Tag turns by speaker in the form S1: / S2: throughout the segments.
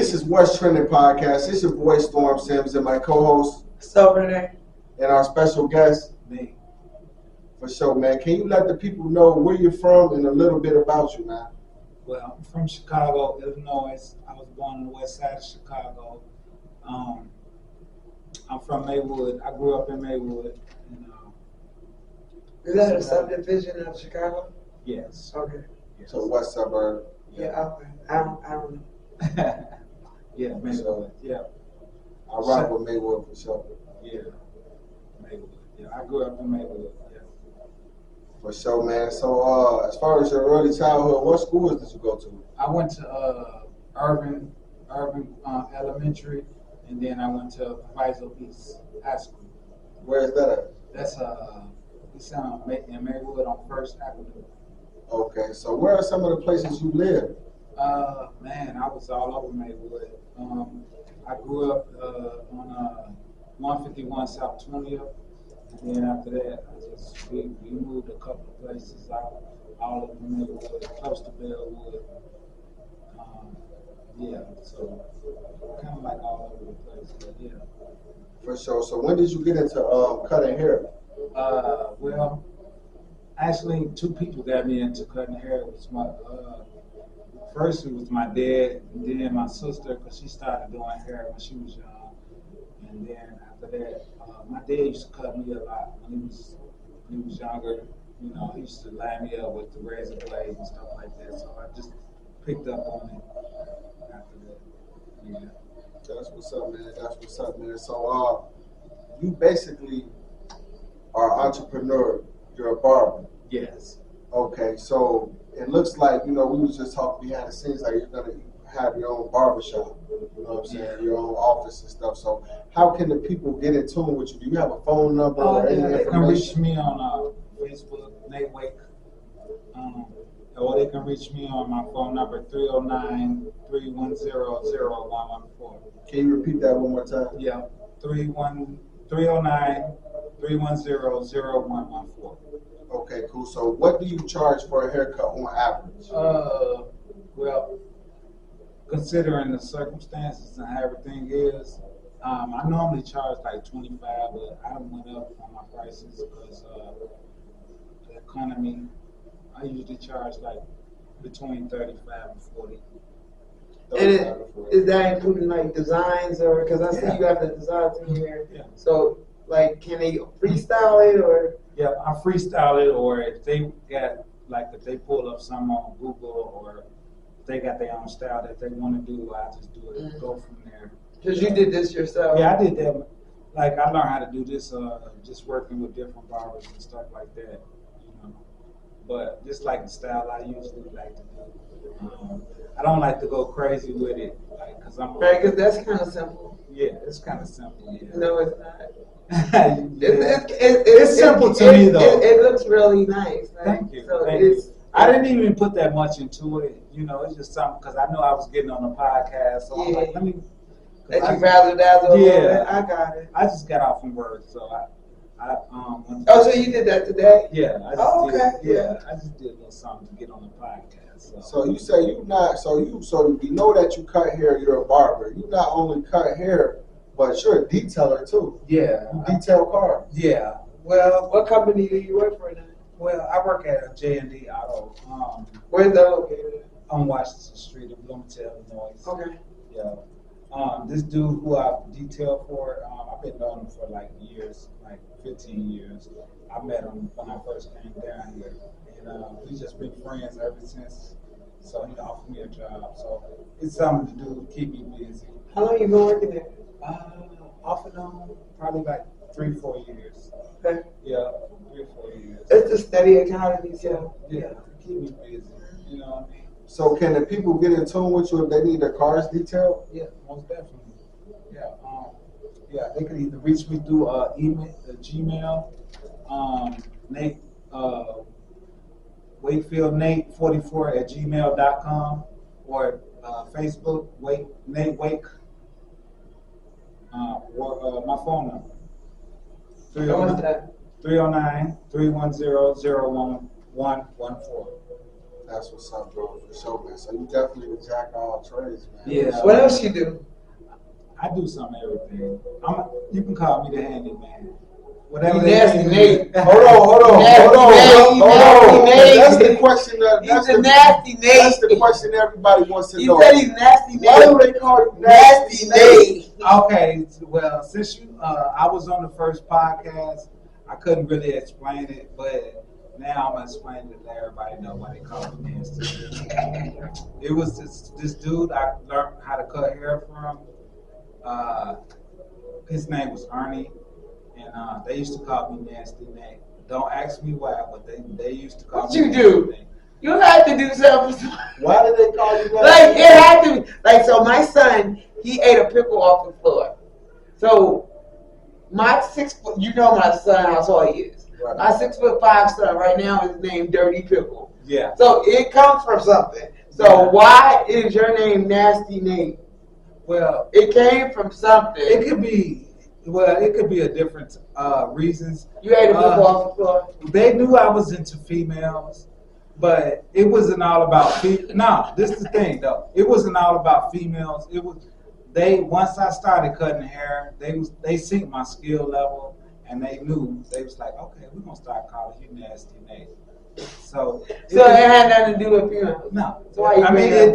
S1: This is What's Trending Podcast. It's your boy Storm Sims and my co-host
S2: So Renee.
S1: and our special guest,
S3: Me.
S1: for sure, man. Can you let the people know where you're from and a little bit about you, man?
S3: Well, I'm from Chicago, Illinois. I was born on the west side of Chicago. I'm from Maywood. I grew up in Maywood. And,
S2: Is that a subdivision of Chicago?
S3: yes.
S2: Okay.
S3: Yes.
S1: So what suburb?
S2: Yeah, okay. I don't know.
S3: Yeah, Maywood. Yeah.
S1: I rock with Maywood for sure.
S3: Yeah. Maywood. Yeah, I grew up in Maywood. Yeah.
S1: For sure, man. So as far as your early childhood, what schools did you go to?
S3: I went to Urban Elementary, and then I went to Proviso East High School.
S1: Where is that at?
S3: That's it's in Maywood on First Avenue.
S1: Okay, so where are some of the places you live?
S3: Man, I was all over Maywood. I grew up on 151 South 20th, and then after that, we moved a couple of places out all over Maywood, close to Bellwood. Yeah, so kind of like all over the place, but yeah.
S1: For sure. So when did you get into cutting hair?
S3: Well, actually, two people got me into cutting hair. It was first it was my dad, and then my sister, because she started doing hair when she was young. And then after that, my dad used to cut me a lot when he was younger. You know, he used to line me up with the razor blades and stuff like that. So I just picked up on it after that. Yeah.
S1: That's what's up, man. That's what's up, man. So you basically are an entrepreneur. You're a barber.
S3: Yes.
S1: Okay, so it looks like, we was just talking behind the scenes, like you're going to have your own barbershop, you know what I'm saying, your own office and stuff. So how can the people get in tune with you? Do you have a phone number or any
S3: They
S1: information?
S3: can reach me on Facebook, Nate Wake, or they can reach me on my phone number, 309-310-0114.
S1: Can you repeat that one more time?
S3: Yeah, 309-310-0114.
S1: Okay, cool. So what do you charge for a haircut on average?
S3: Well, considering the circumstances and how everything is, I normally charge like $25, but I done went up on my prices because the economy. I usually charge like between 35 and 40.
S2: And is that including like designs or, because I see you have the designs in here.
S3: Yeah.
S2: So like, can they freestyle it or?
S3: Yeah, I freestyle it, or if they if they pull up some on Google, or if they got their own style that they want to do, I just do it and go from there.
S2: Because you did this yourself.
S3: Yeah, I did that. Like, I learned how to do this just working with different barbers and stuff like that, But just like the style I usually like to do. I don't like to go crazy with it, like, because I'm...
S2: Right, because that's kind of simple.
S3: Yeah, it's kind of simple, yeah.
S2: No, it's not.
S3: Yeah.
S2: It's
S3: simple to me, though.
S2: It looks really nice. Right?
S3: Thank you.
S2: So
S3: Thank you. I didn't even put that much into it, It's just something because I know I was getting on the podcast, so I'm like, let me.
S2: That you razzle dazzle.
S3: Yeah,
S2: I got it.
S3: I just got off from work, so
S2: so you did that today?
S3: Yeah. I just did a little something to get on the podcast.
S1: So you say you not. So we know that you cut hair. You're a barber. You not only cut hair, but you're a detailer too.
S3: Yeah.
S1: You detail cars.
S3: Yeah. Well,
S2: What company do you work for now?
S3: Well, I work at J&D Auto.
S2: Where's that located?
S3: On Washington Street in Bloomington, Illinois.
S2: Okay.
S3: Yeah. This dude who I detailed for, I've been knowing him for like years, like 15 years. I met him when I first came down here, and we've just been friends ever since. So he offered me a job. So it's something to do to keep me busy.
S2: How long you been working there?
S3: Off and on, probably like 3-4 years.
S2: Okay.
S3: Yeah, 3 or 4 years.
S2: It's a steady economy, so.
S3: Yeah, keep me busy. You know what I mean?
S1: So can the people get in tune with you if they need their cars detailed?
S3: Yeah, most definitely. Yeah, they can either reach me through email, Gmail, Nate, WakefieldNate44@gmail.com, or Facebook, Nate Wake, or my phone number, 309-310-0114.
S1: That's what's up, bro, for sure, man. So you definitely the jack of all trades, man.
S3: Yeah.
S2: What else you do?
S3: I do some everything. You can call me the handyman.
S2: You nasty Nate.
S1: Hold on. That's the question.
S2: He's a nasty Nate.
S1: That's the question everybody wants to know.
S2: He said he's nasty Nate.
S1: Why do they call you
S2: nasty Nate?
S3: Okay, well, since I was on the first podcast, I couldn't really explain it, but now I'm gonna explain it to let everybody know why they call me nasty. It was this dude I learned how to cut hair from. His name was Ernie, and they used to call me Nasty Nate. Don't ask me why, but they used to call
S2: What
S3: me
S2: you
S3: Nasty
S2: do?
S3: Nate.
S2: You had to do something.
S1: Why did they call you that?
S2: Like, it had to be. Like, so my son, he ate a pickle off the floor. So, my 6 foot, you know my son, how tall he is.
S1: Right.
S2: My 6'5" son right now is named Dirty Pickle.
S3: Yeah.
S2: So, it comes from something. So,
S3: Yeah.
S2: why is your name Nasty Nate?
S3: Well,
S2: It came from something.
S3: it could be a different reasons.
S2: You ate a pickle off the floor?
S3: They knew I was into females, but it wasn't all about No, this is the thing though. It wasn't all about females. It was once I started cutting hair, they seen my skill level and they knew they was like, okay, we're gonna start calling you Nasty Nate. So
S2: it had nothing to do with females.
S3: No.
S2: So why you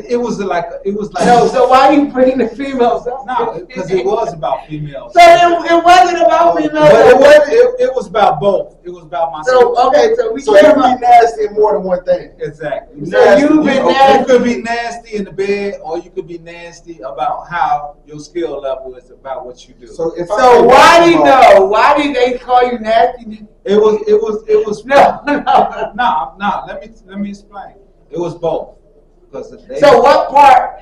S3: it was like
S2: no. So why you bring the females up?
S3: No, because it was about females.
S2: So it wasn't about females.
S3: But it was about both. It was about my.
S2: So okay, so we
S1: So you be nasty in more than one thing.
S3: Exactly.
S2: So you've been nasty.
S3: You could be nasty in the bed, or you could be nasty about how your skill level is about what you do.
S1: So
S2: why did they call you nasty?
S3: It was no. Let me explain. It was both.
S2: So what part?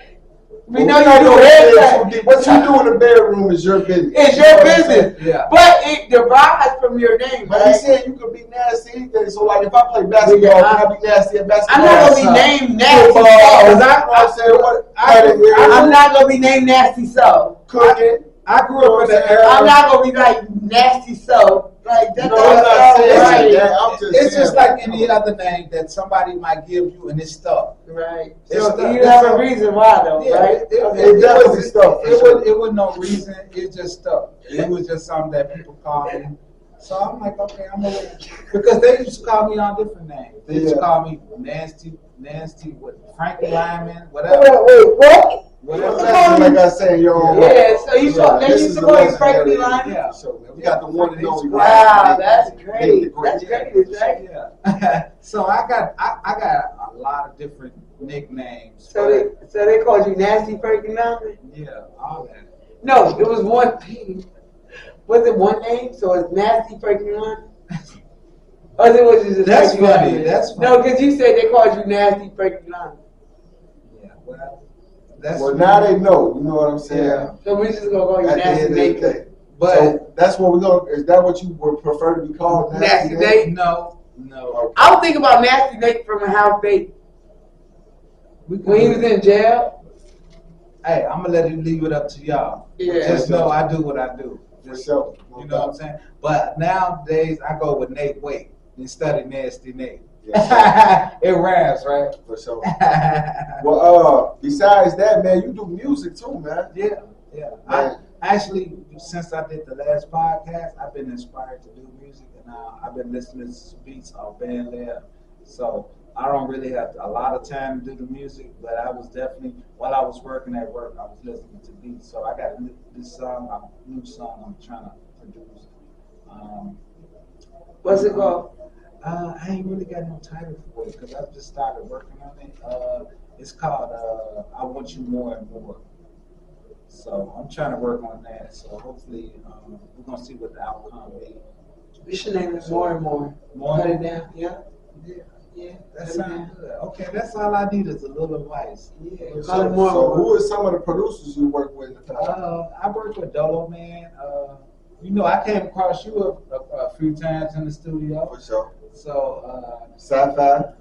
S2: We know you do haircut.
S1: What you do in the bedroom is your business.
S2: It's your business.
S3: Yeah.
S2: But it derives from your name.
S1: But he said you could be nasty anything. So like if I play basketball, can I be nasty at basketball?
S2: I'm not gonna be named nasty. I'm not gonna be named nasty. So
S1: cooking.
S3: I grew up in the era.
S2: I'm not gonna be like nasty. So like that.
S1: No, I'm not saying that. I'm
S3: It's just like any other name that somebody might give you, and it's stuff.
S2: Right.
S3: It's
S2: So
S3: stuff.
S2: you have a reason why, though,
S3: Yeah,
S2: right?
S1: It definitely stuff.
S3: It was no reason. It's just stuff. It was just something that people call me. So I'm like, okay, I'm aware. Because they used to call me on different names. They used to call me nasty, with Frankie Lyman, whatever.
S2: Wait, what?
S1: Whatever. Like I said,
S2: yeah, so you used to call you Frankie Lyman?
S3: Yeah.
S1: So we got the one and only.
S2: Wow, that's great. That's great, right?
S3: Yeah. So I got a lot of different nicknames.
S2: So they called you Nasty Frankie Lyman?
S3: Yeah, all that.
S2: No, it was one thing. Was it one name? So it's Nasty Frankie Lyman? Or was it just
S3: That's
S2: Frankie
S3: funny.
S2: Lyman?
S3: That's funny.
S2: No, because you said they called you Nasty Frankie Lyman.
S3: Yeah, well.
S1: Well, now they know. You know what I'm saying?
S3: Yeah.
S2: So we're just gonna call you
S1: At the
S2: Nasty
S1: end of the
S2: Nate.
S1: day.
S3: But
S1: So that's what we're gonna. Is that what you would prefer to be called?
S2: Nasty Nate?
S3: No.
S1: Okay.
S2: I was thinking about Nasty Nate from How Fake. When he was in jail.
S3: Hey, I'm gonna leave it up to y'all.
S2: Yeah.
S3: Just know I do what I do.
S1: For sure.
S3: You know what I'm saying? But nowadays I go with Nate Wait instead of Nasty Nate.
S1: Yeah,
S3: It rhymes, right?
S1: for sure. Well, besides that, man, you do music too, man.
S3: Yeah.
S1: Man.
S3: Actually, since I did the last podcast, I've been inspired to do music, and I've been listening to some beats off Band Lab. So I don't really have a lot of time to do the music, but I was definitely, while I was working at work, I was listening to beats. So I got this song, a new song I'm trying to produce.
S2: What's it called?
S3: I ain't really got no title for it because I just started working on it. It's called I Want You More and More. So I'm trying to work on that. So hopefully we're going to see what the outcome be.
S2: We should name it More and More. Cut it down. Yeah.
S3: That sounds good. Okay, that's all I need is a little advice.
S2: Yeah.
S1: So who are some of the producers you work with in the past?
S3: I work with Dolo Man. You know, I came across you a few times in the studio.
S1: For sure.
S3: So
S1: Sci-Fi.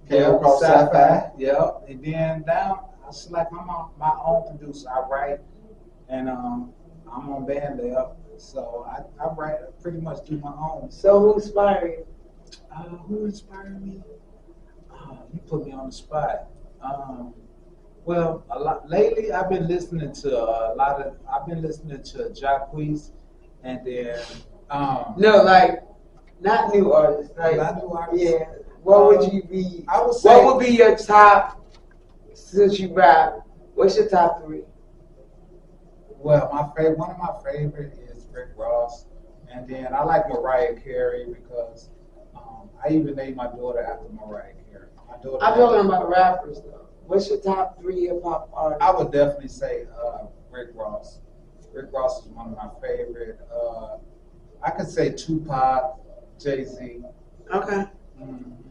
S1: Came across Sci-Fi.
S3: Yeah. And then now it's like I'm my own producer. I write and I'm on Band Lab. So I write, pretty much do my own.
S2: So who inspired you?
S3: Who inspired me? You put me on the spot. Well, a lot lately. I've been listening to a lot of. I've been listening to Jacquees, and then
S2: No, like not new artists. Like
S3: not new artists.
S2: yeah. What would you be?
S3: I would say.
S2: What would be your top since you rap? What's your top three?
S3: Well, one of my favorite is Rick Ross, and then I like Mariah Carey because I even named my daughter after Mariah Carey. My daughter.
S2: I'm talking about rappers though. What's your top three hip hop artists?
S3: I would definitely say Rick Ross. Rick Ross is one of my favorite. I could say Tupac, Jay-Z.
S2: Okay.
S3: Mm-hmm.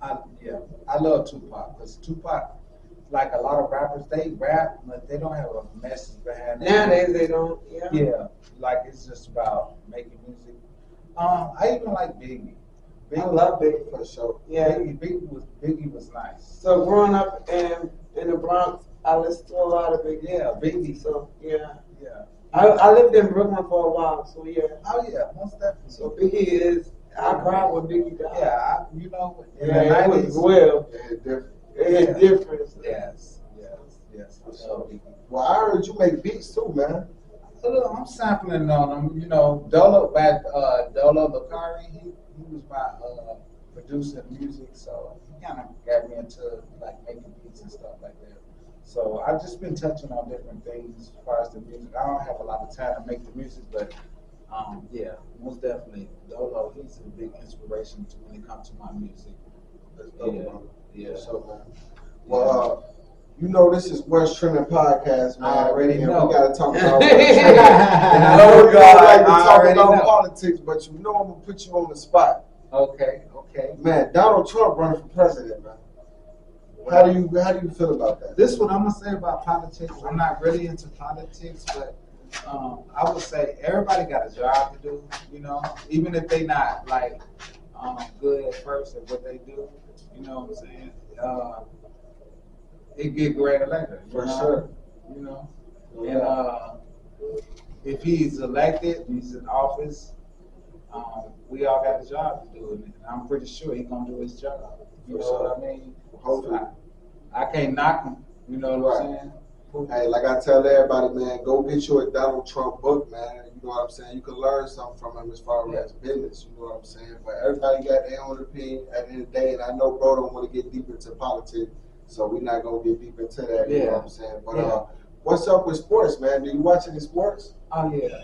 S3: I love Tupac because Tupac, like a lot of rappers, they rap, but they don't have a message behind it.
S2: Nowadays they don't. Yeah.
S3: Yeah, like it's just about making music. I even like Biggie.
S2: I love Biggie.
S1: For sure.
S2: Yeah.
S3: Biggie was nice.
S2: So growing up in the Bronx, I listened to a lot of Biggie.
S3: Yeah, Biggie.
S2: So yeah.
S3: Yeah.
S2: I lived in Brooklyn for a while, so yeah.
S3: Oh yeah, most definitely.
S2: So Biggie is. I cried when Biggie died.
S3: Yeah, you know, in
S2: Yeah,
S3: the
S2: it
S3: 90s,
S2: was well.
S1: Yeah, different.
S2: It had difference.
S3: Yes. I love Biggie.
S1: Well, I heard you make beats too, man.
S3: Look, I'm sampling on them. You know, Dolo Lucari, he was my producer of music, so he kind of got me into like making beats and stuff like that. So I've just been touching on different things as far as the music. I don't have a lot of time to make the music, but yeah, most definitely Dolo. He's a big inspiration to when it comes to my music.
S1: That's dope,
S3: Yeah,
S1: man.
S3: yeah.
S1: So, man. Well, you know this is West Trending Podcast, man.
S3: I already
S1: and
S3: know.
S1: we got to talk about West Trending.
S3: And I
S1: know
S3: know
S1: you don't like to
S3: I
S1: talk
S3: already
S1: about
S3: know.
S1: politics, but you know I'm gonna put you on the spot,
S3: Okay.
S1: man. Donald Trump running for president, man. How do you feel about that?
S3: This is what I'm gonna say about politics. I'm not really into politics, but I would say everybody got a job to do. You know, even if they not like good at first at what they do. You know what I'm saying? It get greater later.
S1: For
S3: know?
S1: sure.
S3: You know,
S1: Yeah.
S3: and if he's elected, he's in office. We all got a job to do, and I'm pretty sure he's gonna do his job. You
S1: For
S3: know
S1: sure.
S3: what I mean?
S1: Hopefully.
S3: I can't knock him. You know what I'm
S1: Right.
S3: saying?
S1: Hey, like I tell everybody, man, go get you a Donald Trump book, man. You know what I'm saying? You can learn something from him as far as business. You know what I'm saying? But everybody got their own opinion at the end of the day, and I know bro don't want to get deep into politics, so we're not gonna get deep into that. You know what I'm saying? But what's up with sports, man? Do you watch any sports?
S3: Oh yeah.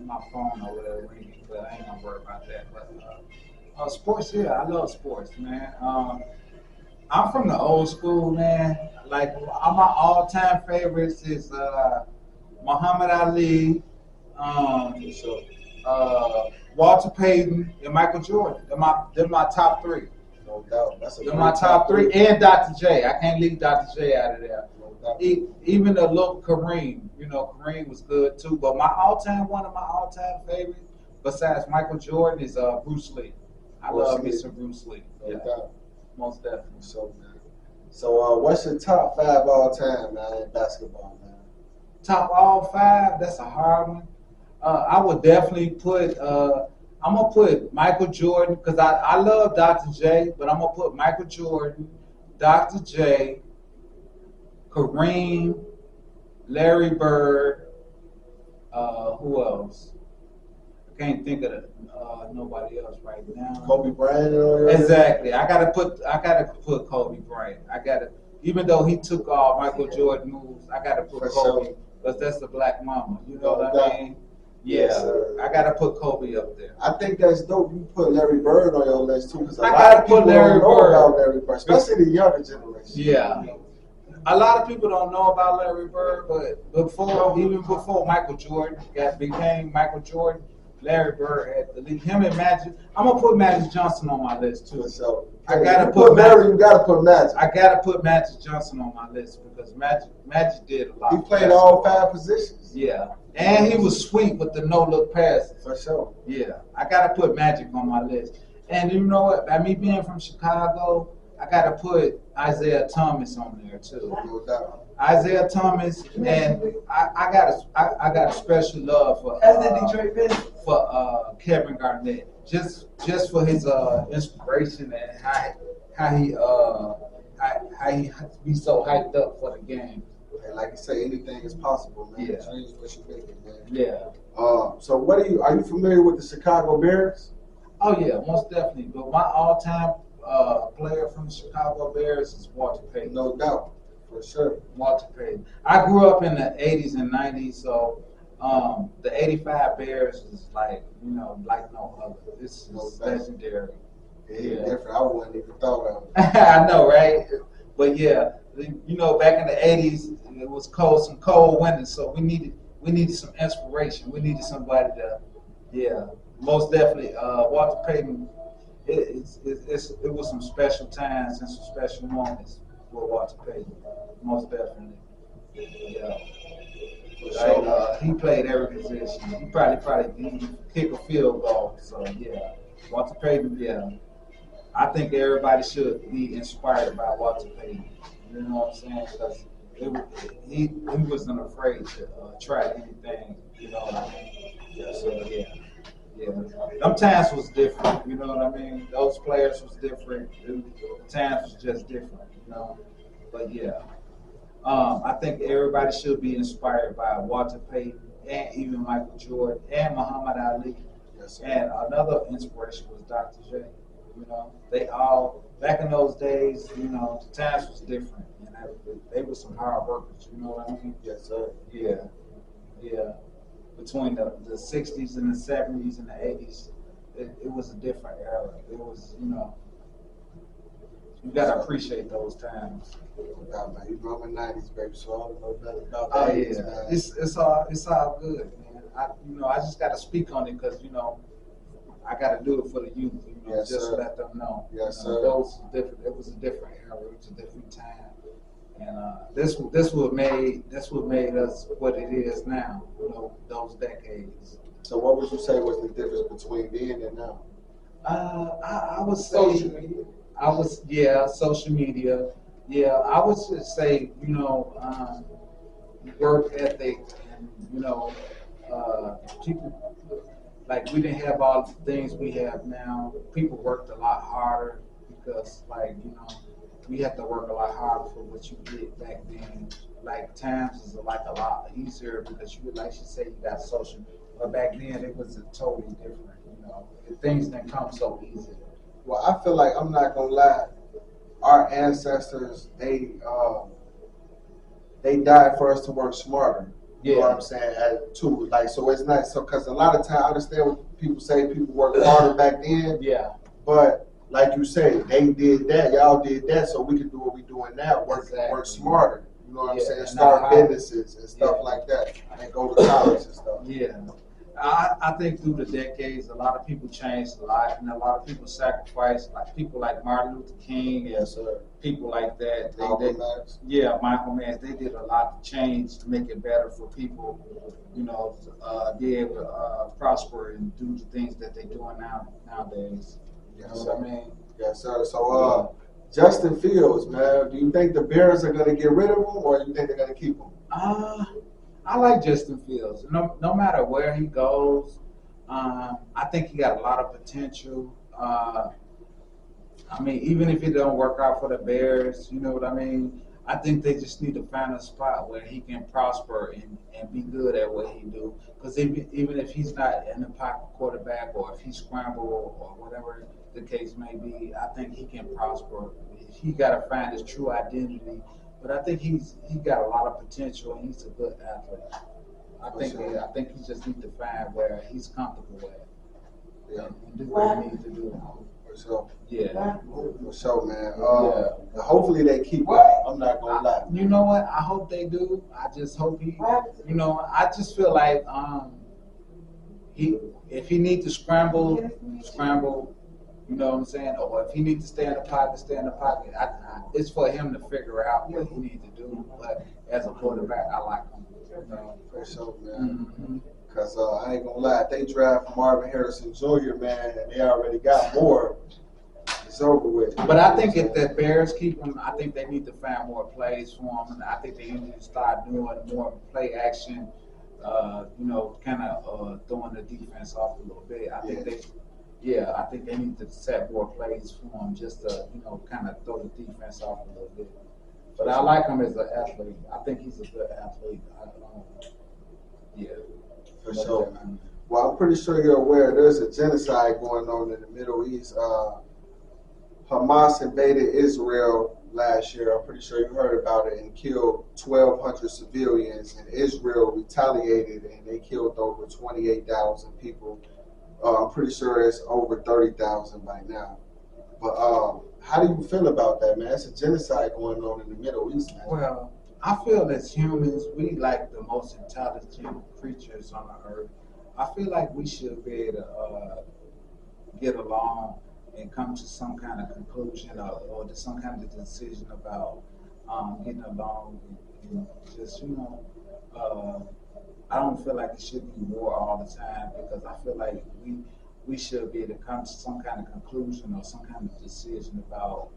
S3: My phone over there ringing, but I ain't gonna worry about that. But sports, yeah, I love sports, man. I'm from the old school, man. Like all my all-time favorites is Muhammad Ali, Walter Payton, and Michael Jordan. They're my top three.
S1: No doubt.
S3: They're my top three, and Dr. J. I can't leave Dr. J out of there.
S1: No doubt.
S3: Even the little Kareem, you know, Kareem was good too. But one of my all-time favorites, besides Michael Jordan, is Bruce Lee. I love me some Bruce Lee.
S1: No
S3: Yeah,
S1: doubt.
S3: most definitely.
S1: So, man. So, what's your top 5 all time, man, in basketball, man?
S3: Top all 5, that's a hard one. I would definitely put. I'm gonna put Michael Jordan because I love Dr. J, but I'm gonna put Michael Jordan, Dr. J, Kareem, Larry Bird. Who else? I can't think of nobody else right now.
S1: Kobe Bryant.
S3: Exactly. I gotta put Kobe Bryant. Even though he took all Michael Jordan moves, I gotta put
S1: For
S3: Kobe
S1: sure.
S3: because that's the black mama. You know
S1: No
S3: what
S1: doubt.
S3: I mean? Yeah,
S1: Yes, sir.
S3: I gotta put Kobe up there.
S1: I think that's dope. You put Larry Bird on your list too, because a
S3: I
S1: lot
S3: gotta
S1: of people
S3: put Larry
S1: don't know
S3: Bird.
S1: about Larry Bird, especially the younger generation.
S3: Yeah. A lot of people don't know about Larry Bird, but even before Michael Jordan became Michael Jordan, Larry Bird had the lead. Him and Magic. I'm gonna put Magic Johnson on my list too.
S1: So
S3: I gotta
S1: you
S3: put
S1: Larry. You gotta put Magic.
S3: I gotta put Magic Johnson on my list because Magic did a lot.
S1: He
S3: for
S1: played all
S3: basketball.
S1: 5 positions.
S3: Yeah, and he was sweet with the no look passes.
S1: For sure.
S3: Yeah, I gotta put Magic on my list. And you know what? By me being from Chicago, I gotta put Isaiah Thomas on there too.
S1: No doubt.
S3: Isaiah Thomas, and I got a special love for
S2: That's the Detroit Pistons.
S3: for Kevin Garnett, just for his inspiration and how he be so hyped up for the game.
S1: And like you say, anything is possible, man.
S3: Yeah.
S1: Dreams what you making, man.
S3: Yeah.
S1: So what are you familiar with the Chicago Bears?
S3: Oh yeah, most definitely. But my all-time player from the Chicago Bears is Walter Payton.
S1: No doubt, for sure.
S3: Walter Payton. I grew up in the 80s and 90s, so the 85 Bears is like like no other. This is legendary.
S1: Yeah, different. I wouldn't even thought of it.
S3: I know, right? But yeah, back in the 80s, it was some cold winters, so we needed some inspiration. We needed somebody to, most definitely. Walter Payton, it was some special times and some special moments with Walter Payton, most definitely. Yeah. He played every position. He probably didn't kick a field goal. So yeah, Walter Payton. Yeah, I think everybody should be inspired by Walter Payton. You know what I'm saying? Because he wasn't afraid to try anything. You know what I mean? Yeah. So yeah. Them times was different. You know what I mean? Those players was different. The times was just different. But yeah. I think everybody should be inspired by Walter Payton and even Michael Jordan and Muhammad Ali.
S1: Yes,
S3: and another inspiration was Dr. J. They all back in those days. The times was different, and they were some hard workers. You know what I mean?
S1: Yes, sir.
S3: Yeah. Between the 60s and the 70s and the 80s, it was a different era. It was, you gotta appreciate those times.
S1: Man, you know I'm in the 90s, baby, so I don't know nothing about
S3: Oh
S1: that.
S3: yeah,
S1: Man.
S3: it's all good, man. I just gotta speak on it because I gotta do it for the youth.
S1: Yes,
S3: just
S1: sir.
S3: let them know.
S1: Yes, sir.
S3: Those different. It was a different era. It was a different time, and this what made us what it is now. Those decades.
S1: So what would you say was the difference between then and now?
S3: I would say
S2: Social media.
S3: social media. Yeah, I would just say work ethic and people like we didn't have all the things we have now. People worked a lot harder because we have to work a lot harder for what you did back then. Like times is like a lot easier because you like you say you got social, but back then it was totally different. Things didn't come so easy.
S1: Well, I feel like I'm not gonna lie. Our ancestors, they died for us to work smarter. You know what I'm saying? Too, so it's not so because a lot of time I understand what people say. People worked harder back then.
S3: Yeah.
S1: But like you say, they did that. Y'all did that, so we can do what we're doing now. Work smarter. You know what I'm saying? Start businesses and stuff like that, and go to college and stuff.
S3: Yeah. I think through the decades, a lot of people changed a lot, and a lot of people sacrificed. Like people like Martin Luther King,
S1: Yes, sir.
S3: people like that. Michael Mann. They did a lot to change to make it better for people. Be able to prosper and do the things that they're doing nowadays. You know what I mean?
S1: Yes, sir. So, Justin Fields, man, do you think the Bears are going to get rid of him, or you think they're going to keep him?
S3: I like Justin Fields. No matter where he goes, I think he got a lot of potential. Even if it don't work out for the Bears, you know what I mean? I think they just need to find a spot where he can prosper and be good at what he do. Because even if he's not in the pocket quarterback or if he scramble or whatever the case may be, I think he can prosper. He got to find his true identity. But I think he got a lot of potential and he's a good athlete. I think he just needs to find where he's comfortable at.
S1: Yeah.
S3: And do what he needs to do.
S1: For sure.
S3: Yeah.
S1: For sure, man. Hopefully they keep him. I'm not gonna lie.
S3: You know what? I hope they do. I just hope he. I just feel like if he needs to scramble. You know what I'm saying? Or if he needs to stay in the pocket, stay in the pocket. It's for him to figure out what he needs to do. But as a quarterback, I like him.
S1: For sure, man. Because I ain't gonna lie, if they draft Marvin Harrison Jr., man, and they already got more, it's It's over with.
S3: But I think if the Bears keep him, I think they need to find more plays for him, and I think they need to start doing more play action. Kind of throwing the defense off a little bit. I think I think they need to set more plays for him just to kind of throw the defense off a little bit. But I like him as an athlete. I think he's a good athlete.
S1: For sure. Well, I'm pretty sure you're aware there's a genocide going on in the Middle East. Hamas invaded Israel last year. I'm pretty sure you heard about it, and killed 1,200 civilians. And Israel retaliated, and they killed over 28,000 people. I'm pretty sure it's over 30,000 by now. But how do you feel about that, man? It's a genocide going on in the Middle East, man.
S3: Well, I feel as humans, we like the most intelligent creatures on the earth. I feel like we should be able to get along and come to some kind of conclusion or to some kind of decision about getting along and just, I don't feel like it should be war all the time, because I feel like we should be able to come to some kind of conclusion or some kind of decision about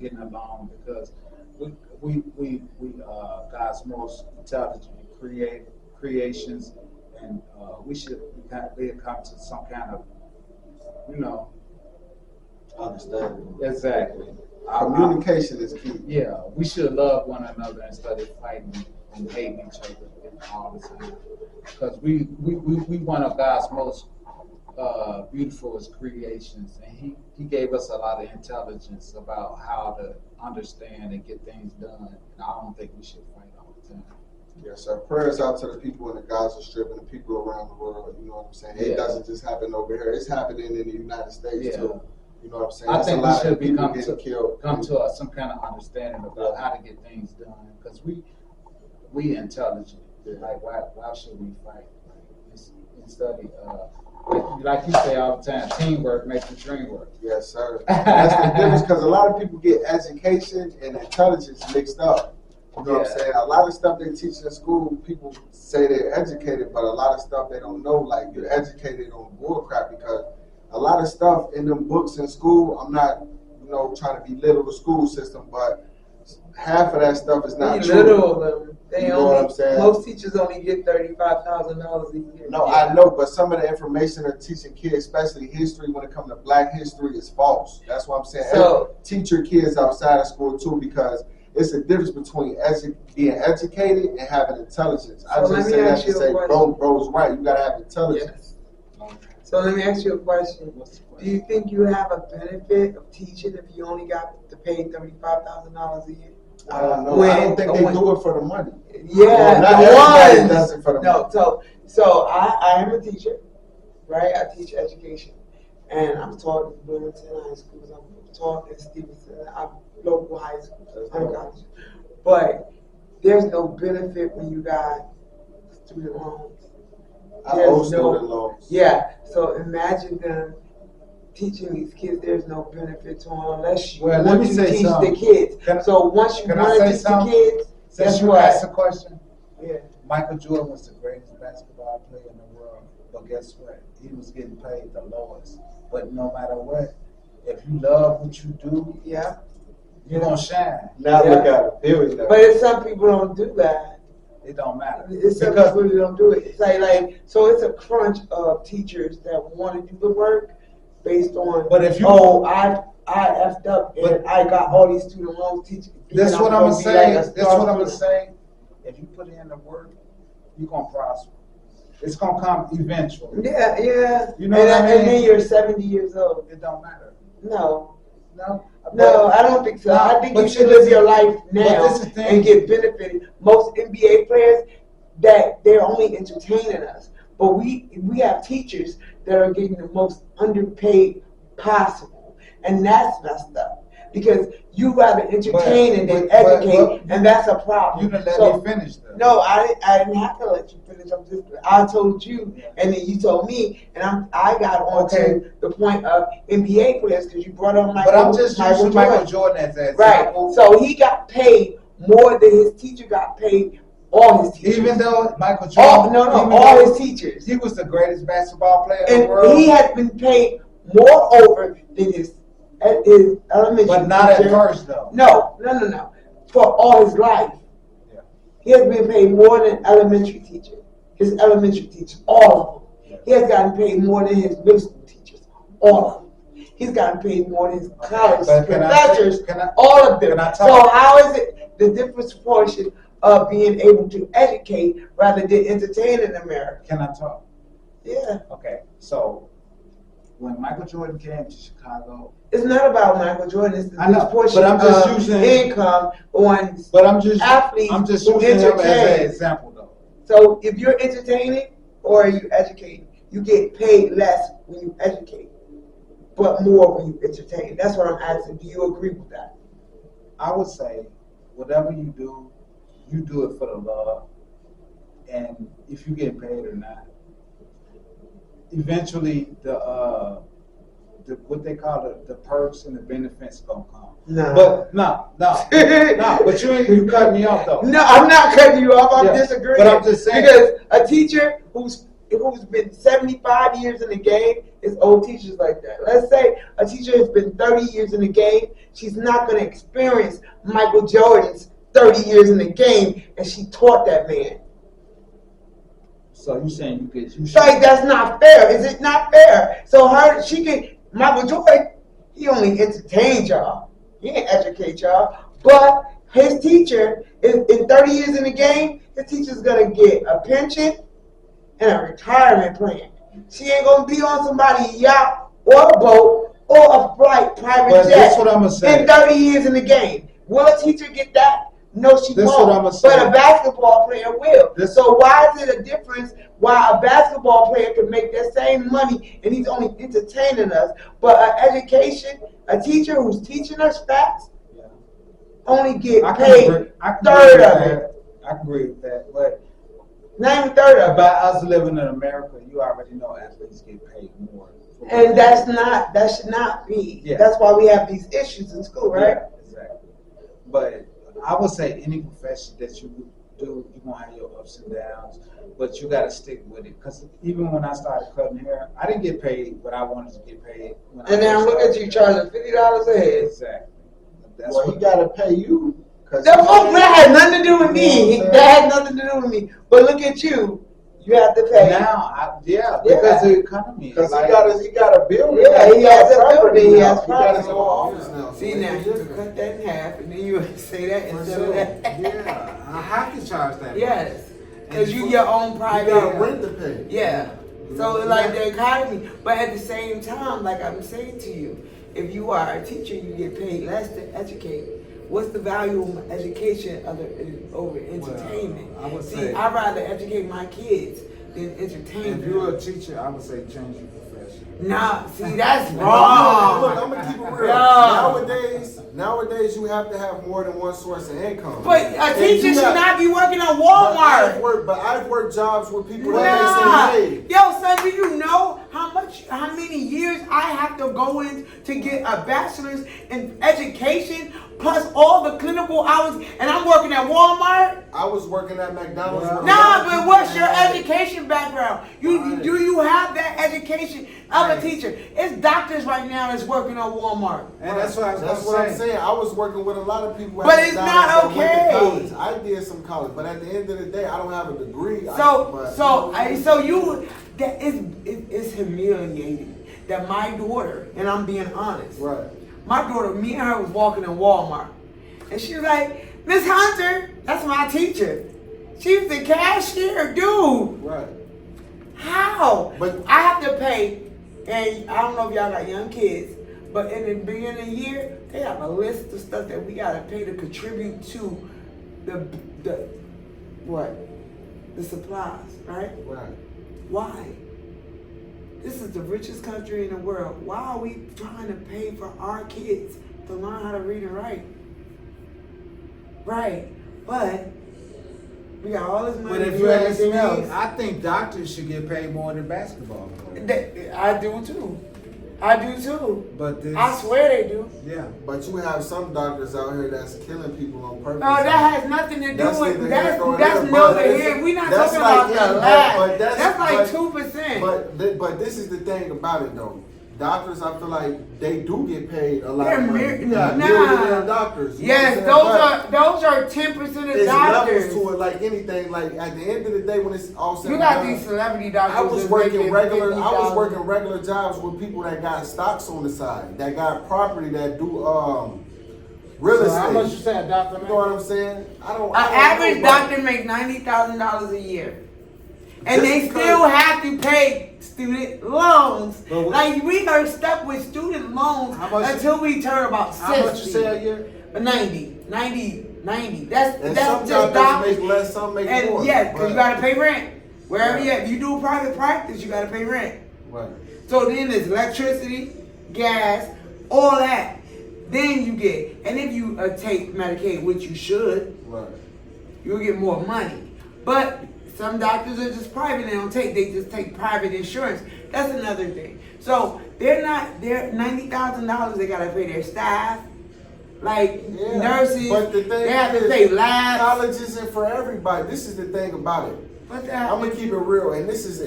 S3: getting along, because we God's most intelligent creations, and we should be able to come to some kind of
S1: Understanding.
S3: Exactly.
S1: Communication is key.
S3: Yeah, we should love one another instead of fighting and hating each other all the time. Because we one of God's most beautiful creations, and he gave us a lot of intelligence about how to understand and get things done. And I don't think we should fight all the time.
S1: Yes, sir. Prayers out to the people in the Gaza Strip and the people around the world. You know what I'm saying? It doesn't just happen over here. It's happening in the United States too. You know what I'm saying?
S3: I think we should
S1: come
S3: to some kind of understanding about how to get things done, because we intelligent. Like why should we fight? Instead like you say all the time, teamwork makes the dream work.
S1: Yes, sir. That's the difference, because a lot of people get education and intelligence mixed up. You know what I'm saying? A lot of stuff they teach in school, people say they're educated, but a lot of stuff they don't know, like you're educated on bull crap, because a lot of stuff in them books in school, I'm not, trying to belittle the school system, but half of that stuff is not true.
S2: They
S1: what I'm saying?
S2: Most teachers only get $35,000 a year.
S1: No, I know, but some of the information they're teaching kids, especially history, when it comes to Black history, is false. That's what I'm saying.
S2: So,
S1: teach your kids outside of school too, because it's a difference between being educated and having intelligence. I just say that to say, bro's right. You gotta have intelligence.
S2: Yes. So let me ask you a question. Do you think you have a benefit of teaching if you only got to pay $35,000 a year?
S1: I don't know. I don't think they do it for the money.
S2: Yeah,
S1: not everybody does it for the money.
S2: So I am a teacher, right? I teach education, and I'm taught in Bloomington High Schools. I'm taught in Stevenson. I'm local high schools. I'm college. But there's no benefit when you got student loans.
S1: I owe student loans.
S2: Yeah. So imagine them teaching these kids. There's no benefit to them unless you want to teach the kids. So once you want to teach the kids,
S3: since you asked the question,
S2: yeah.
S3: Michael Jordan was the greatest basketball player in the world, but guess what? He was getting paid the lowest. But no matter what, if you love what you do, you're gonna shine.
S1: Now look at it, billionaire.
S2: But if some people don't do that,
S3: it don't matter.
S2: Some people really don't do it. It's like so it's a crunch of teachers that want to do the work based on.
S3: But if you
S2: I effed up and I got all these student loans teaching.
S3: That's what I'm gonna say. That's what I'm gonna say. If you put in the work, you're gonna prosper. It's gonna come eventually.
S2: Yeah.
S3: You know what I mean?
S2: And then you're 70 years old.
S3: It don't matter.
S2: No, I don't think so. I think you should live your life now and get benefited. Most NBA players that they're only entertaining us, but we have teachers that are getting the most underpaid possible, and that's messed up. Because you rather entertain and then educate, and that's a problem.
S3: You didn't let me finish though.
S2: No, I didn't have to let you finish. I told you, and then you told me, and I got on to the point of NBA players because you brought up Michael.
S3: But I'm just using Michael Jordan as an
S2: Right.
S3: example.
S2: So he got paid more than his teacher got paid. All his teachers.
S3: Even though Michael Jordan,
S2: all his teachers.
S3: He was the greatest basketball player in the world.
S2: And he has been paid more over than his his elementary
S3: But not
S2: teacher.
S3: at first, though.
S2: No. For all his life.
S3: Yeah.
S2: He has been paid more than elementary teacher. His elementary teachers, all of them. Yeah. He has gotten paid more than his middle school teachers, all of them. He's gotten paid more than his college professors, all of them. So how is it the difference portion of being able to educate rather than entertain in America?
S3: Can I talk?
S2: Yeah.
S3: Okay, so when Michael Jordan came to Chicago,
S2: it's not about Michael Jordan. It's the portion
S3: but I'm just
S2: of
S3: using
S2: income on athletes.
S3: I'm just using him as an example, though.
S2: So if you're entertaining or you educating, you get paid less when you educate, but more when you entertain. That's what I'm asking. Do you agree with that?
S3: I would say, whatever you do it for the love, and if you get paid or not, eventually the what they call the perks and the benefits gonna come.
S2: No.
S3: But no. But you cutting me off though.
S2: No, I'm not cutting you off. I'm disagreeing.
S3: But I'm just saying,
S2: because a teacher who's been 75 years in the game is old teachers like that. Let's say a teacher has been 30 years in the game. She's not going to experience Michael Jordan's 30 years in the game, and she taught that man.
S3: So you saying you
S2: like that's not fair? Is it not fair? So Michael Jordan, he only entertained y'all. He didn't educate y'all. But his teacher, in 30 years in the game, his teacher's gonna get a pension and a retirement plan. She ain't gonna be on somebody's yacht or a boat or a private jet.
S3: That's what I'm gonna say.
S2: In 30 years in the game, will a teacher get that? No, she won't.
S3: What I'm gonna say.
S2: But a basketball player will. So why is it a difference? Why a basketball player can make that same money and he's only entertaining us, but a teacher who's teaching us facts, only get paid third of it.
S3: I agree with that, but
S2: not even third of it.
S3: By us living in America, you already know athletes get paid more.
S2: And that should not be. Yeah. That's why we have these issues in school, right?
S3: Yeah, exactly. But I would say any profession that you do, you're gonna have your ups and downs, but you gotta stick with it. Because even when I started cutting hair, I didn't get paid what I wanted to get paid.
S2: And now look at you charging $50 a head.
S3: Exactly.
S1: Well, he gotta pay you.
S2: That had nothing to do with me. That had nothing to do with me. But look at you. You have to pay.
S3: Now, because the economy.
S1: Because he got a building.
S2: Yeah, he has a building. He has
S1: got his own office now.
S2: See, now you can cut that in half, and then you say that instead of that.
S3: Yeah, I have to charge that.
S2: Yes, because you your own private.
S1: You got rent to pay.
S2: Yeah. So it's like the economy, but at the same time, like I'm saying to you, if you are a teacher, you get paid less to educate. What's the value of education over entertainment?
S3: Well, I would say,
S2: I'd rather educate my kids than entertain them.
S3: If you're a teacher, I would say change your profession.
S2: Nah, see, that's wrong.
S1: Look, I'm gonna keep it real. Nowadays, you have to have more than one source of income.
S2: But a teacher should not be working at Walmart.
S1: But I've worked jobs with people that they say, hey.
S2: Yo, son, do you know how many years I have to go in to get a bachelor's in education plus all the clinical hours, and I'm working at Walmart?
S1: I was working at McDonald's.
S2: Nah, but what's your education background? Do you have that education of a teacher? It's doctors right now that's working at Walmart.
S3: And that's what
S1: I'm saying. I was working with a lot of people.
S2: But it's not okay.
S1: I did some college, but at the end of the day, I don't have a degree.
S2: It's humiliating that my daughter, and I'm being honest.
S1: Right.
S2: My daughter, me and her was walking in Walmart, and she was like, "Miss Hunter, that's my teacher. She was the cashier, dude."
S1: Right.
S2: How?
S1: But
S2: I have to pay, and I don't know if y'all got young kids, but in the beginning of the year, they have a list of stuff that we gotta pay to contribute to the supplies, right?
S1: Right.
S2: Why? This is the richest country in the world. Why are we trying to pay for our kids to learn how to read and write? Right. But we got all this money.
S3: But if you ask me, I think doctors should get paid more than basketball players.
S2: I do too.
S3: But
S2: I swear they do.
S3: Yeah.
S1: But you have some doctors out here that's killing people on purpose.
S2: No, that has nothing to do with that's neither here. We're not talking about the lab. That's like 2%.
S1: But this is the thing about it though. doctors, I feel like they do get paid a lot
S2: They're
S1: of money.
S2: mar-
S1: You got
S2: nah.
S1: millionaire doctors. You
S2: Yes,
S1: know what I'm saying?
S2: those are 10% of
S1: It's
S2: doctors.
S1: levels to it, like anything. Like at the end of the day, when it's all said
S2: You
S1: and
S2: got
S1: done,
S2: these celebrity doctors.
S1: I was
S2: that's
S1: working
S2: making
S1: regular. I was
S2: $50,000.
S1: working regular jobs with people that got stocks on the side, that got property, that do real estate.
S3: How much you say a doctor
S1: You
S3: make?
S1: know what I'm saying? I don't.
S2: An
S1: I don't
S2: average
S1: know, but
S2: doctor makes $90,000 a year, and
S1: Just
S2: they
S1: because-
S2: still have to pay student loans.
S3: But what-
S2: Like we are stuck with student loans
S3: How much-
S2: until we turn about 60.
S3: How much you say a year?
S2: 90. That's
S1: And
S2: that's
S1: some
S2: just
S1: doctors
S2: doctors.
S1: make less, some make
S2: And
S1: more.
S2: yes, because
S1: but-
S2: you gotta pay rent. Wherever
S1: Right.
S2: you at, you do a private practice, you gotta pay rent.
S1: Right.
S2: So then there's electricity, gas, all that. Then you get, and if you take Medicaid, which you should,
S1: Right.
S2: you'll get more money. But some doctors are just private, they just take private insurance. That's another thing. So they're $90,000, they gotta pay their staff, like
S1: Yeah.
S2: nurses,
S1: But the thing
S2: they have to
S1: is,
S2: pay labs.
S1: college isn't for everybody. This is the thing about it.
S2: But
S1: I'm gonna keep it real, and this is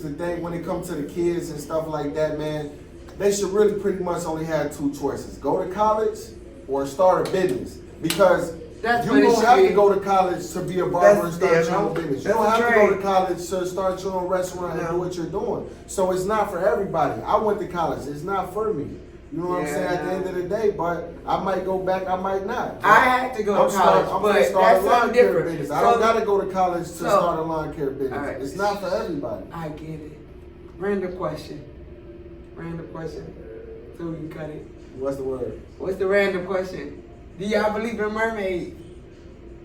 S1: the thing when it comes to the kids and stuff like that, man. They should really pretty much only have two choices: go to college or start a business. Because
S2: That's
S1: you
S2: what it
S1: don't
S2: should
S1: have
S2: be.
S1: to go to college to be a barber and start
S2: That's-
S1: your own
S2: yeah,
S1: business. You
S2: that's
S1: don't
S2: a
S1: have to
S2: trade.
S1: go to college to start your own restaurant and
S2: No.
S1: do what you're doing. So it's not for everybody. I went to college. It's not for me. You know what I'm
S2: Yeah,
S1: saying? At the end of the day, but I might go back. I might not.
S2: I had to go to college,
S1: I'm
S2: but
S1: gonna start
S2: that's
S1: a lawn
S2: something
S1: care
S2: different.
S1: business. I
S2: So-
S1: don't gotta go to college to
S2: so-
S1: start a lawn care business.
S2: All right.
S1: It's not for everybody.
S2: I get it. Random question. So you cut it.
S1: What's the word?
S2: What's the random question? Do y'all believe in mermaids?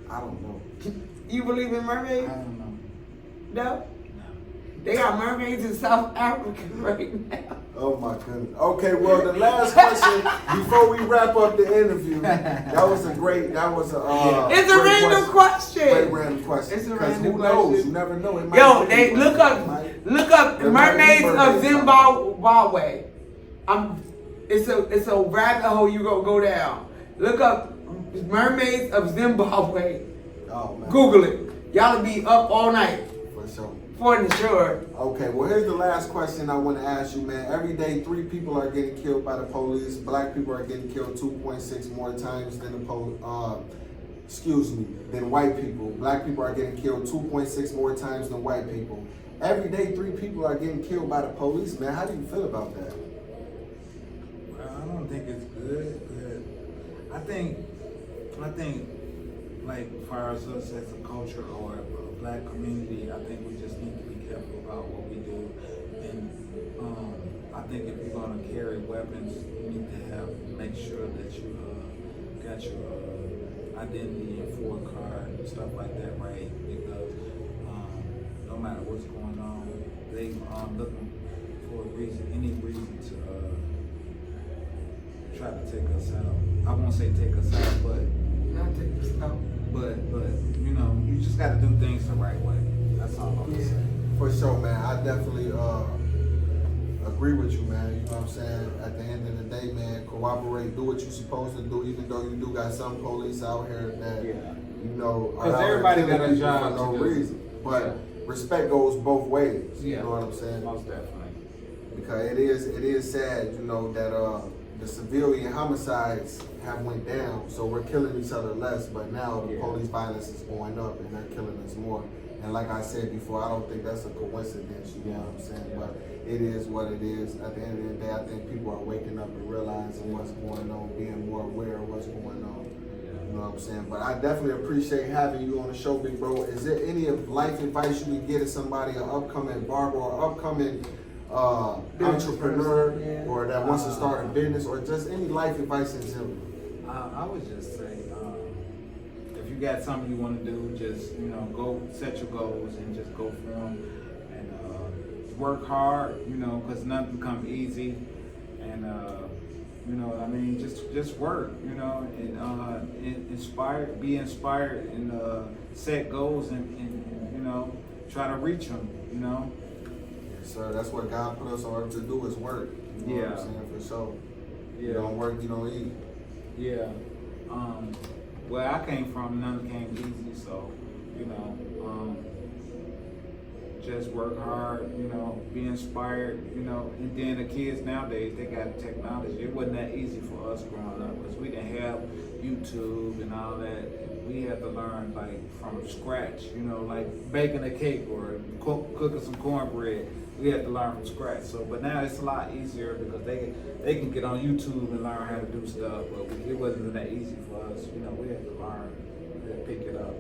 S1: I don't know.
S2: You believe in
S3: I
S2: mermaids?
S3: don't know.
S2: No? They got mermaids in South Africa right now.
S1: Oh my goodness. Okay, well the last question before we wrap up the interview. That was a
S2: It's a
S1: great
S2: random question.
S1: Great random question.
S2: It's a
S1: Because
S2: random
S1: who knows?
S2: question.
S1: You never know. It might
S2: Yo,
S1: be
S2: they
S1: anybody.
S2: look up
S1: There might be
S2: mermaids of
S1: mermaids.
S2: Zimbabwe. It's a rabbit hole you go down. Look up mermaids of Zimbabwe.
S1: Oh man.
S2: Google it. Y'all will be up all night
S1: For sure.
S2: for sure.
S1: Okay, well here's the last question I want to ask you, man. Every day 3 people are getting killed by the police. Black people are getting killed 2.6 more times than than white people. Black people are getting killed 2.6 more times than white people. Every day 3 people are getting killed by the police, man. How do you feel about that?
S3: Well, I don't think it's good. I think, like, as far as us as a culture or a black community, I think we just need to be careful about what we do. And I think if you're gonna carry weapons, you need to make sure that you got your identity and Ford card and stuff like that right, because no matter what's going on, they looking for any reason to try to take us out. I won't say take us out, but you know, you just got to do things the right way. That's all I'm gonna say.
S1: For sure, man. I definitely agree with you, man. You know what I'm saying? At the end of the day, man, cooperate, do what you're supposed to do, even though you do got some police out here that, you know, are
S3: 'Cause
S1: out here
S3: everybody
S1: killing
S3: got a
S1: people
S3: job
S1: for no
S3: to do.
S1: reason. But
S3: Yeah.
S1: respect goes both ways.
S3: Yeah.
S1: You know what I'm saying?
S3: Most definitely.
S1: Because it is sad, you know, that the civilian homicides have went down, so we're killing each other less, but now the police violence is going up and they're killing us more. And like I said before, I don't think that's a coincidence, you know what I'm saying? But it is what it is. At the end of the day, I think people are waking up and realizing what's going on, being more aware of what's going on. You know what I'm saying? But I definitely appreciate having you on the show, big bro. Is there any life advice you could give to somebody, an upcoming barber or upcoming entrepreneur, or that wants to start a business, or just any life advice in general?
S3: I would just say, if you got something you want to do, just, you know, go set your goals and just go for them, and work hard, you know, because nothing comes easy, and you know what I mean, just work, you know, and be inspired, and set goals, and you know, try to reach them, you know.
S1: Yes, sir. That's what God put us on earth to do, is work. You know what I'm saying? For sure. You don't work, you don't eat.
S3: Yeah. Where I came from, none came easy, so, you know, just work hard, you know, be inspired, you know. And then the kids nowadays, they got technology. It wasn't that easy for us growing up because we didn't have YouTube and all that. We had to learn like from scratch, you know, like baking a cake or cooking some cornbread. We had to learn from scratch. So, but now it's a lot easier because they can get on YouTube and learn how to do stuff. But it wasn't that easy for us. You know, we had to learn, we had to pick it up.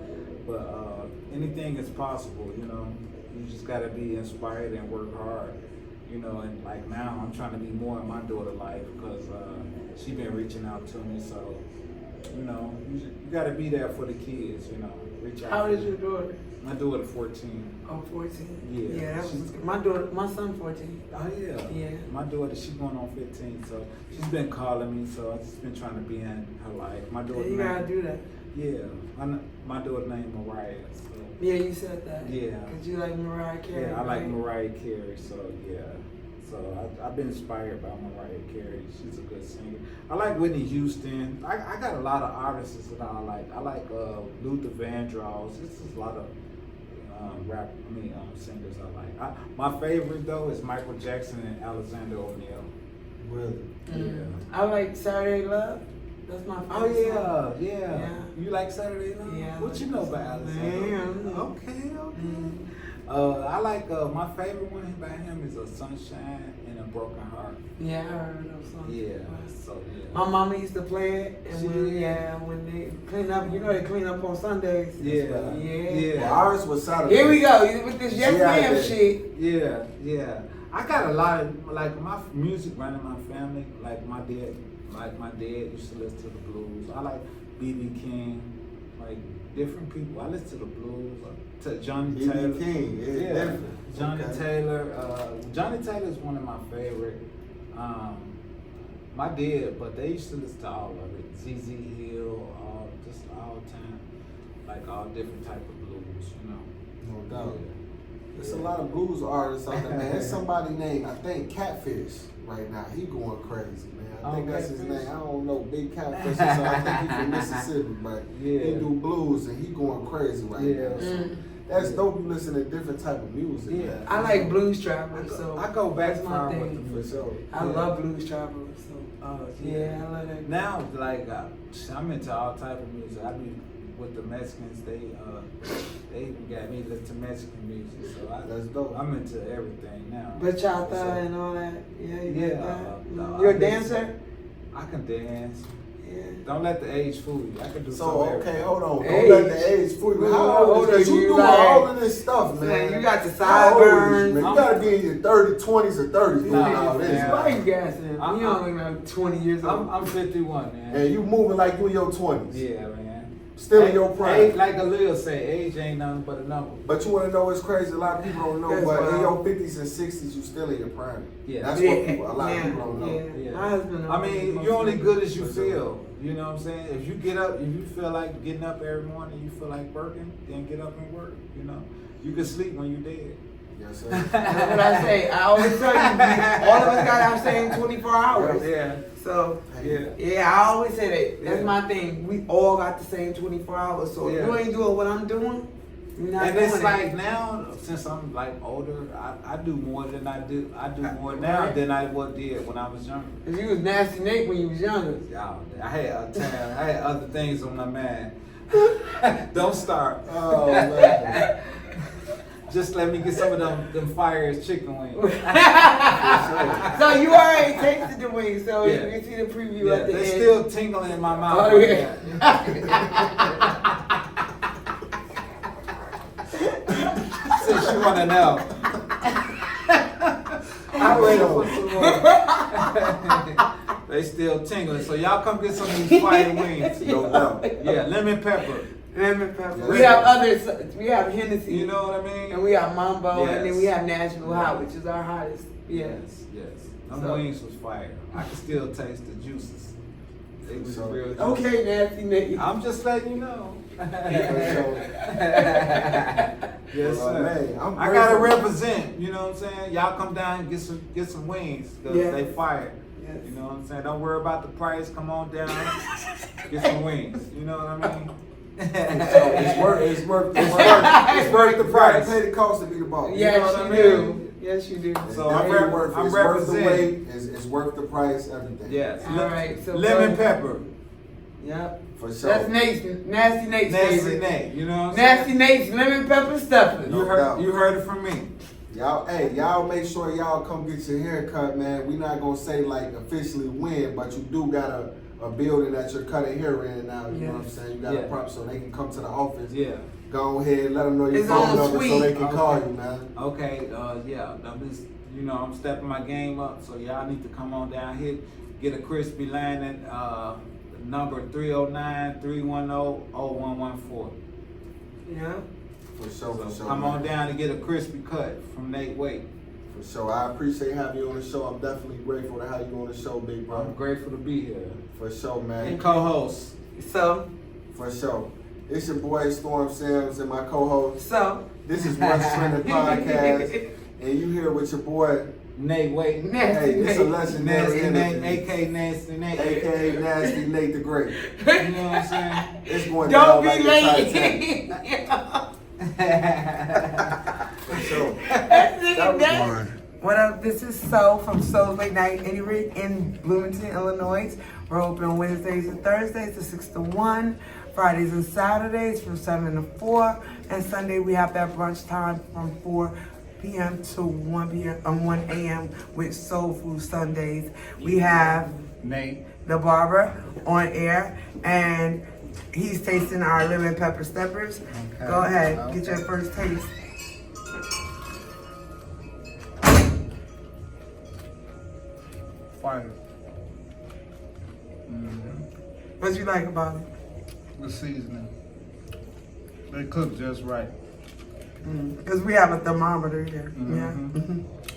S3: But anything is possible. You know, you just got to be inspired and work hard. You know, and like now I'm trying to be more in my daughter's life because she been reaching out to me. So, you know, you got to be there for the kids. You know, reach out.
S2: How old is your daughter?
S3: My daughter 14.
S2: Oh, 14.
S3: Yeah.
S2: Yeah, that was my son 14.
S3: Oh yeah.
S2: Yeah.
S3: My daughter, she's going on 15, so she's been calling me. So I've just been trying to be in her life. My daughter.
S2: Yeah, you gotta do that.
S3: Yeah. My daughter named Mariah. So.
S2: Yeah, you said that.
S3: Yeah.
S2: Cause you like Mariah Carey.
S3: Yeah, I like
S2: right?
S3: Mariah Carey. So yeah. So I've been inspired by Mariah Carey. She's a good singer. I like Whitney Houston. I got a lot of artists that I like. I like Luther Vandross. This is a lot of singers I like. My favorite though is Michael Jackson and Alexander O'Neal.
S1: Really?
S3: Yeah.
S2: I like Saturday Love. That's my favorite song.
S3: Yeah. You like Saturday Love?
S2: Yeah.
S3: What you know about Alexander?
S2: Man.
S3: Okay. I like my favorite one by him is A Sunshine and a Broken Heart.
S2: Yeah, I heard those songs.
S3: Yeah. So yeah.
S2: My mama used to play it, and when they clean up, you know they clean up on Sundays.
S3: Yeah.
S2: Yeah.
S1: Well, ours was Saturday.
S2: Here we go with this Yes Ma'am shit.
S3: Yeah. I got a lot of like my music running my family. Like my dad used to listen to the blues. I like B.B. King, like different people. I listen to the blues. To Johnny Taylor.
S1: B.B. King, yeah, different.
S3: Johnny Taylor. Johnny Taylor is one of my favorite. My dad, but they used to listen to all of it. ZZ Hill, just all time, like all different type of blues, you know.
S1: No doubt. There's a lot of blues artists out there, man. There's somebody named, I think, Catfish right now. He going crazy, man. I think that's his name. I don't know, Big Catfish. So I think he's from Mississippi, but he do blues and he going crazy right now. So that's dope. You listen to different type of music.
S3: Yeah,
S1: man.
S2: I like Blues Travelers, so
S3: I go back
S2: that's
S3: far
S2: my
S3: with
S2: thing.
S3: them for sure.
S2: I love Blues Travelers, so yeah, I love that.
S3: Now, like I'm into all type of music. I be with the Mexicans. They even got me listen to Mexican music. So
S1: That's dope.
S3: I'm into everything now.
S2: Bachata and all that. Yeah, you
S3: Yeah,
S2: like that?
S3: no,
S2: You're
S3: I
S2: a dancer?
S3: I can dance.
S2: Yeah.
S3: Don't let the age fool you. I can do
S1: So,
S3: some
S1: okay, hold on.
S2: Age.
S1: Don't let the age fool you. How old is you? You doing all of this stuff, man.
S2: You got the
S1: How old is you,
S2: sideburns.
S1: man? You gotta be in your 30s, 20s, or 30s doing
S3: Nah,
S1: all this.
S3: man.
S2: Why you gassing? You
S3: I'm-
S2: don't look like 20 years old.
S3: I'm 51, man.
S1: And you moving like you in your 20s.
S3: Yeah, man.
S1: Still in your prime.
S3: Age, like Aaliyah say, age ain't nothing but a number.
S1: But you want to know what's crazy? A lot of people don't know,
S2: That's
S1: but in
S2: wild.
S1: your 50s and 60s, you still in your prime.
S3: Yeah.
S1: That's what people, a lot of people don't know.
S2: Yeah.
S3: Yeah.
S2: My husband.
S3: I mean, you're only good as you feel. You know what I'm saying? If you get up, if you feel like getting up every morning, you feel like working, then get up and work. You know, you can sleep when you're dead.
S1: Yes, sir.
S2: That's what I say. I always tell you, all of us got our same 24 hours.
S3: Yeah.
S2: So,
S3: Yeah.
S2: I always say that. That's
S3: Yeah.
S2: my thing. We all got the same 24 hours. So if
S3: Yeah.
S2: you ain't doing what I'm doing, you're not
S3: And
S2: doing
S3: it's
S2: it.
S3: like now, since I'm like older, I do more than I do. I do more now than I did when I was younger.
S2: Cause you was nasty Nate when you was younger.
S3: Y'all, I had other things on my mind. Don't start.
S1: Oh, man.
S3: Just let me get some of them fire chicken wings.
S2: So you already tasted the wings, so
S3: Yeah.
S2: you can see the preview
S3: Yeah,
S2: at the
S3: they
S2: end.
S3: still tingling in my mouth.
S2: Oh,
S3: right
S2: yeah.
S3: now. Since you want to know. I'm ready for some more. They still tingling. So y'all come get some of these fire wings.
S1: No doubt.
S3: Yeah, lemon pepper.
S2: Lemon pepper.
S1: Yes.
S2: We have others. We have Hennessy.
S3: You know what I mean?
S2: And we have Mambo,
S3: Yes.
S2: and then we have Nashville Hot, which is our hottest. Yes.
S3: Yes. Them
S2: So-
S3: wings was fire. I can still taste the juices. They was
S1: So-
S3: real juicy.
S2: Okay, nasty Nate.
S3: I'm just letting you know. Yes,
S1: Well,
S3: sir.
S1: man, I'm
S3: I gotta
S1: grateful.
S3: represent. You know what I'm saying? Y'all come down and get some wings because
S2: Yes.
S3: they fire.
S2: Yes.
S3: You know what I'm saying? Don't worry about the price. Come on down, get some wings. You know what I mean?
S4: It's worth the price. Pay the cost to be the boss.
S2: Yes, you do. Yes, you do.
S4: So
S3: I'm
S4: worth the
S3: representing.
S4: wait. It's worth the price. Everything.
S3: Yes.
S2: All right. So
S3: Lemon pepper.
S2: Yep.
S4: For sure.
S2: That's Nate's, Nasty Nate's
S3: Nasty
S2: favorite.
S3: Nate. You know what I'm
S2: Nasty
S3: saying?
S2: Nate's lemon pepper stuffing.
S4: No doubt.
S3: You heard it from me.
S4: Y'all make sure y'all come get your hair cut, man. We not gonna say like officially when, but you do got a building that you're cutting hair in now. You know what I'm saying? You got a prop so they can come to the office.
S3: Yeah.
S4: Go ahead, let them know your
S2: It's
S4: phone
S2: on
S4: number so
S2: suite.
S4: they can call you, man.
S3: Okay, yeah. I'm just, I'm stepping my game up, so y'all need to come on down here, get a crispy line at number 309-310-0114.
S2: Yeah.
S4: For sure.
S3: Come on down and get a crispy cut from Nate Wade.
S4: For sure. I appreciate having you on the show. I'm definitely grateful to have you on the show, big bro.
S3: I'm grateful to be here.
S4: For sure, man.
S3: And co-host.
S2: So.
S4: For sure. It's your boy Storm Sims and my co-host.
S2: So.
S4: This is What's Trending Podcast, and you here with your boy
S3: Nate Wade.
S2: Nasty
S4: Hey, it's a
S2: Nate.
S4: legendary
S3: Nasty Nate,
S4: interview.
S3: aka Nasty Nate.
S4: AKA Nasty Nate the Great.
S3: You know what I'm saying?
S4: It's going
S2: Don't
S4: down
S2: be
S4: like
S2: late.
S4: the Titanic. For sure.
S2: What up? This is So from Soul Late Night in Bloomington, Illinois. We're open Wednesdays and Thursdays from 6 to 1, Fridays and Saturdays from 7 to 4, and Sunday we have that brunch time from 4 p.m. to 1 a.m. with Soul Food Sundays. We have
S3: Nate.
S2: the barber on air, and he's tasting our lemon pepper steppers.
S3: Okay.
S2: Go ahead, get your first taste.
S5: Fire.
S2: What you like about it?
S5: The seasoning. They cook just right.
S2: Because we have a thermometer here.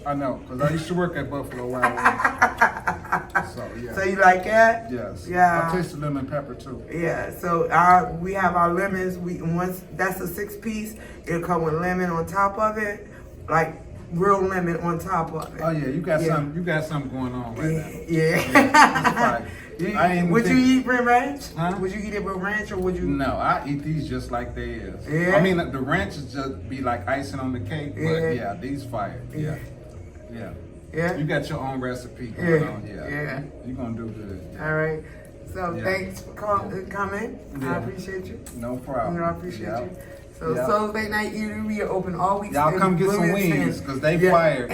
S5: I know, because I used to work at Buffalo Wild Wings. So, yeah.
S2: So you like that?
S5: Yes.
S2: Yeah.
S5: I taste the lemon pepper too.
S2: Yeah. So we have our lemons. Once that's a 6-piece, it'll come with lemon on top of it, like real lemon on top of it.
S5: Oh yeah, you got something going on right now.
S2: Yeah. Would you eat with ranch?
S5: Huh?
S2: Would you eat it with ranch or would you?
S5: No, I eat these just like they is.
S2: Yeah.
S5: I mean, the ranch is just be like icing on the cake, but yeah, these fire. Yeah.
S2: Yeah.
S5: You got your own recipe going on.
S2: Yeah.
S5: You're gonna do good.
S2: All right. So
S5: Yeah.
S2: thanks for coming. I
S5: Yeah.
S2: appreciate you.
S5: No problem.
S2: I appreciate
S5: Yeah.
S2: you. So
S5: Yeah.
S2: Soul Late Night Eatery, we are open all week.
S5: Y'all come get some wings, because they fire.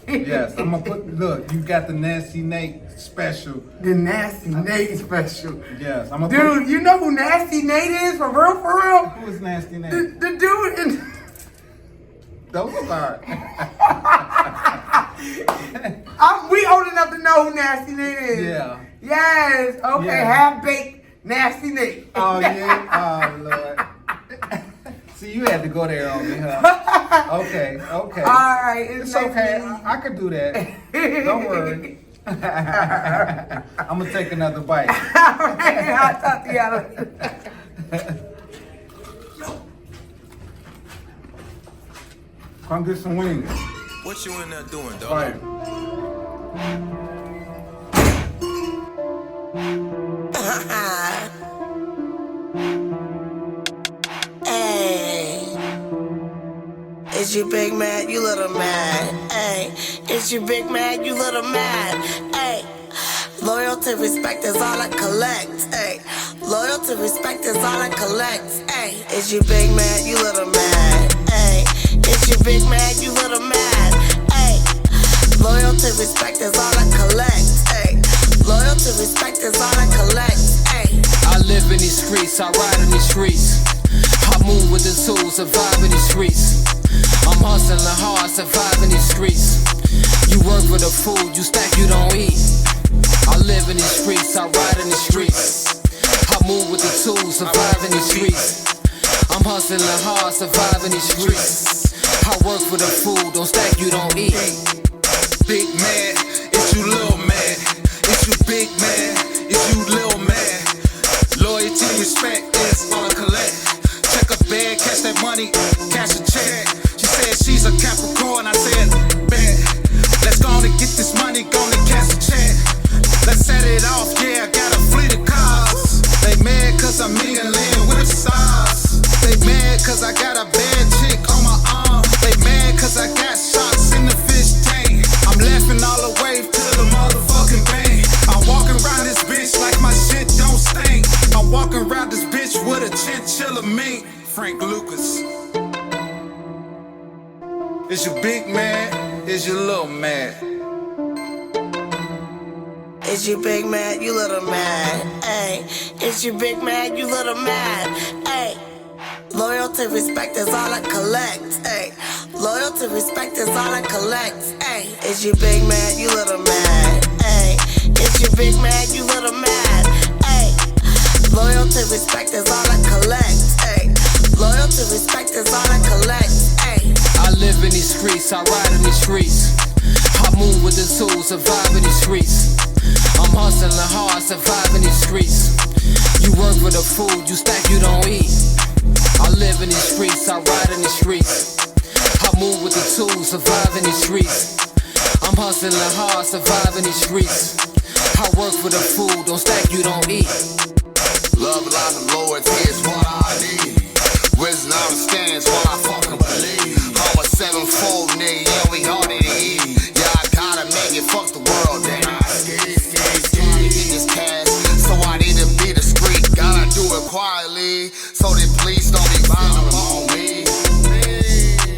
S5: Yes, I'm gonna look, you got the Nasty Nate special.
S2: The Nasty Nate special.
S5: Yes, I'm gonna
S2: Dude, you know who Nasty Nate is for real, for real?
S5: Who is Nasty Nate?
S2: The dude in...
S5: Those are.
S2: we old enough to know who Nasty Nate is.
S5: Yeah.
S2: Yes. Okay,
S5: Yeah.
S2: half-baked Nasty Nate.
S5: Oh, yeah? Oh, Lord. See, you had to go there on me, huh? Okay.
S2: All right.
S5: It's
S2: nice
S5: okay.
S2: meeting you.
S5: I could do that. Don't worry. I'm gonna take another bite.
S2: All right. I'll talk to y'all later.
S5: Come get some wings.
S6: What you in there doing, dog?
S5: Right.
S7: Hey, is you big mad? You little mad. Hey, is you big mad? You little mad. Hey, loyalty, respect is all I collect. Hey, loyalty, respect is all I collect. Hey, is you big mad? You little mad. Hey, is you big mad? You little mad. Hey, loyalty, respect is all I collect. Hey, loyalty, respect is all I collect. Hey,
S8: I live in these streets, I ride in these streets. I move with the tools, survive in these streets. I'm hustling hard, surviving these streets. You work for the food, you stack, you don't eat. I live in these streets, I ride in these streets. I move with the tools, survive in these streets. I'm hustling hard, surviving these streets. I work for the food, don't stack, you don't eat.
S6: Big man, it's you little man. It's you big man, it's you little man. Loyalty, respect is all I collect. Check a bag, catch that money, cash a check. She said she's a Capricorn, I said, bet. Let's go on and get this money, go on and cash a check. Let's set it off, yeah, I got a fleet of cars. They mad cause I'm mingling with a star. Is you big man? Is you little man?
S7: Is you big man? You little man. Ay, is you big man? You little man. Ay, loyalty, respect is all I collect. Ay, loyalty, respect is all I collect. Ay, is you big man? You little man. Ay, is you big man? You little man. Ay, loyalty, respect is all I collect. Ay, loyalty, respect is all I collect. Ay,
S8: I live in these streets, I ride in these streets. I move with the tools, survive in these streets. I'm hustling hard, surviving these streets. You work for the food, you stack, you don't eat. I live in these streets, I ride in these streets. I move with the tools, surviving these streets. I'm hustling hard, surviving these streets. I work for the food, don't stack, you don't eat.
S6: Love, life, and loyalty is what I need. Wisdom, understanding is what I fucking believe. I'm a 7-fold nigga, yeah, we hard to eat. Yeah, I gotta make it, fuck the world, then I skate. Trying to get this cash, so I need to be discreet. Gotta do it quietly, so the police don't be violent on me.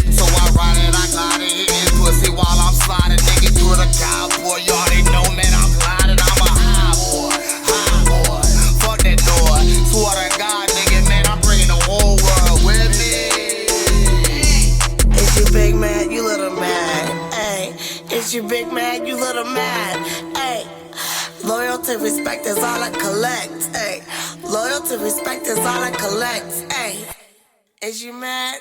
S6: So I ride it, I glide it, hitting pussy while I'm sliding. Nigga, you're the cowboy, you already know, man, I'm gliding. I'm a high boy, fuck that door. Swear to God, nigga, man, I'm bringing the whole world with me.
S7: is you big man? You little man. Ay, is you big man? You little man. Ay, loyalty, respect is all I collect. Ay, loyalty, respect is all I collect. Ay, is you mad?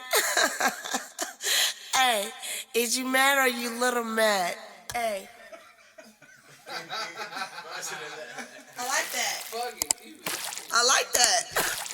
S7: Ay, is you mad or you little mad? Ay. I like that. I like that.